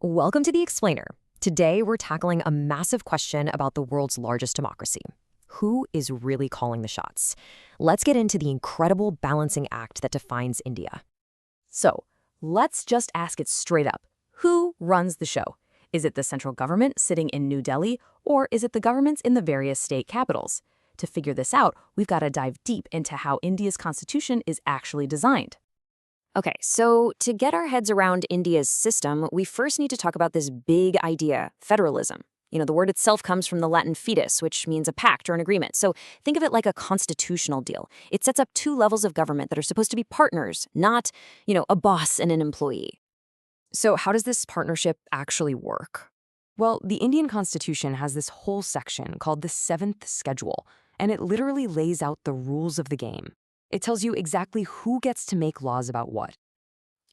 Welcome to The Explainer. Today, we're tackling a massive question about the world's largest democracy. Who is really calling the shots? Let's get into the incredible balancing act that defines India. So, let's just ask it straight up. Who runs the show? Is it the central government sitting in New Delhi, or is it the governments in the various state capitals? To figure this out, we've got to dive deep into how India's constitution is actually designed. Okay, so to get our heads around India's system, we first need to talk about this big idea, federalism. The word itself comes from the Latin fidus, which means a pact or an agreement. So think of it like a constitutional deal. It sets up two levels of government that are supposed to be partners, not, a boss and an employee. So how does this partnership actually work? Well, the Indian Constitution has this whole section called the Seventh Schedule, and it literally lays out the rules of the game. It tells you exactly who gets to make laws about what.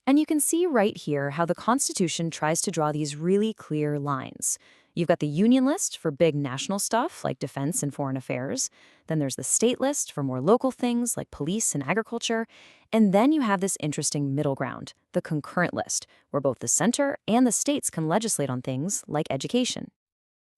And you can see right here how the Constitution tries to draw these really clear lines. You've got the union list for big national stuff like defense and foreign affairs. Then there's the state list for more local things like police and agriculture. And then you have this interesting middle ground, the concurrent list, where both the center and the states can legislate on things like education.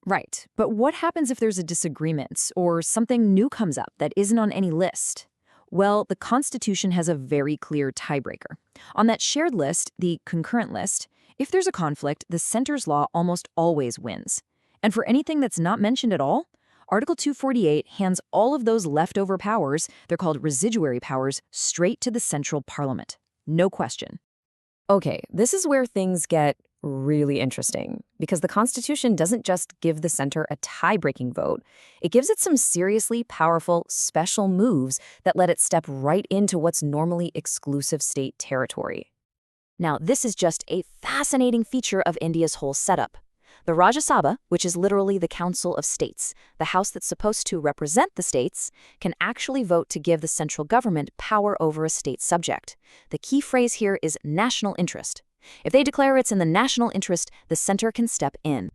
Right, but what happens if there's a disagreement or something new comes up that isn't on any list? Well, the Constitution has a very clear tiebreaker. On that shared list, the concurrent list, if there's a conflict, the center's law almost always wins. And for anything that's not mentioned at all, Article 248 hands all of those leftover powers, they're called residuary powers, straight to the central parliament. No question. Okay, this is where things get really interesting, because the Constitution doesn't just give the center a tie-breaking vote. It gives it some seriously powerful, special moves that let it step right into what's normally exclusive state territory. Now, this is just a fascinating feature of India's whole setup. The Rajya Sabha, which is literally the Council of States, the house that's supposed to represent the states, can actually vote to give the central government power over a state subject. The key phrase here is national interest. If they declare it's in the national interest, the center can step in.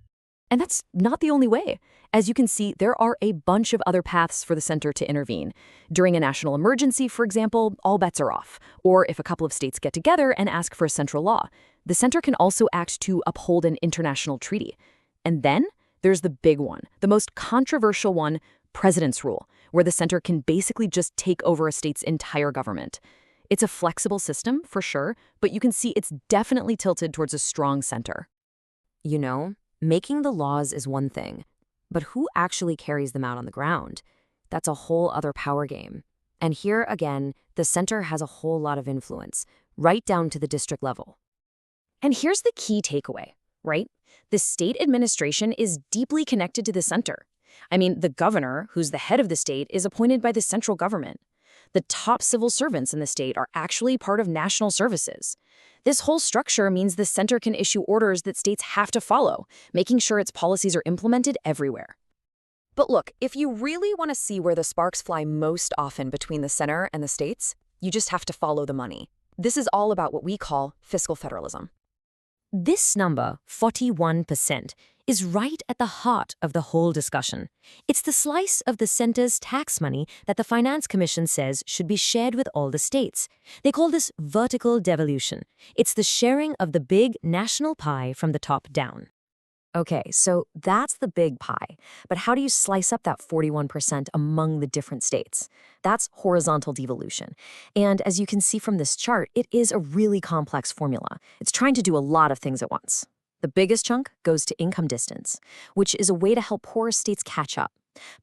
And that's not the only way. As you can see, there are a bunch of other paths for the center to intervene. During a national emergency, for example, all bets are off. Or if a couple of states get together and ask for a central law. The center can also act to uphold an international treaty. And then there's the big one, the most controversial one, president's rule, where the center can basically just take over a state's entire government. It's a flexible system, for sure, but you can see it's definitely tilted towards a strong center. Making the laws is one thing, but who actually carries them out on the ground? That's a whole other power game. And here, again, the center has a whole lot of influence, right down to the district level. And here's the key takeaway, right? The state administration is deeply connected to the center. The governor, who's the head of the state, is appointed by the central government. The top civil servants in the state are actually part of national services. This whole structure means the center can issue orders that states have to follow, making sure its policies are implemented everywhere. But look, if you really want to see where the sparks fly most often between the center and the states, you just have to follow the money. This is all about what we call fiscal federalism. This number, 41%, is right at the heart of the whole discussion. It's the slice of the center's tax money that the Finance Commission says should be shared with all the states. They call this vertical devolution. It's the sharing of the big national pie from the top down. Okay, so that's the big pie. But how do you slice up that 41% among the different states? That's horizontal devolution. And as you can see from this chart, it is a really complex formula. It's trying to do a lot of things at once. The biggest chunk goes to income distance, which is a way to help poorer states catch up.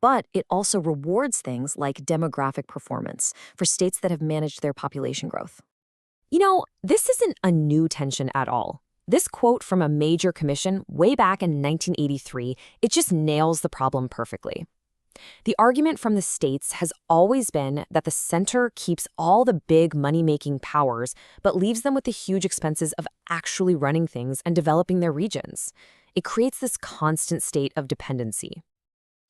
But it also rewards things like demographic performance for states that have managed their population growth. This isn't a new tension at all. This quote from a major commission way back in 1983, it just nails the problem perfectly. The argument from the states has always been that the center keeps all the big money-making powers, but leaves them with the huge expenses of actually running things and developing their regions. It creates this constant state of dependency.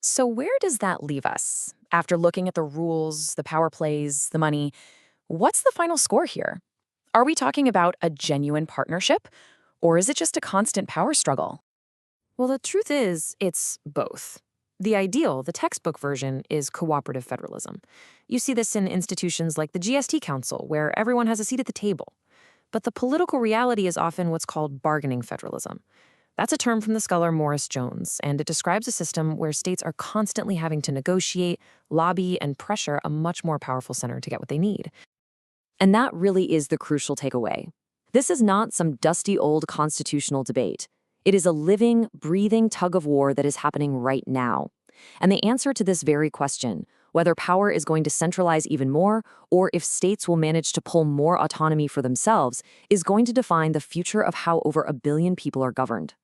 So where does that leave us? After looking at the rules, the power plays, the money, what's the final score here? Are we talking about a genuine partnership? Or is it just a constant power struggle? Well, the truth is, it's both. The ideal, the textbook version, is cooperative federalism. You see this in institutions like the GST Council, where everyone has a seat at the table. But the political reality is often what's called bargaining federalism. That's a term from the scholar Morris Jones, and it describes a system where states are constantly having to negotiate, lobby, and pressure a much more powerful center to get what they need. And that really is the crucial takeaway. This is not some dusty old constitutional debate. It is a living, breathing tug of war that is happening right now. And the answer to this very question, whether power is going to centralize even more or if states will manage to pull more autonomy for themselves, is going to define the future of how over 1 billion people are governed.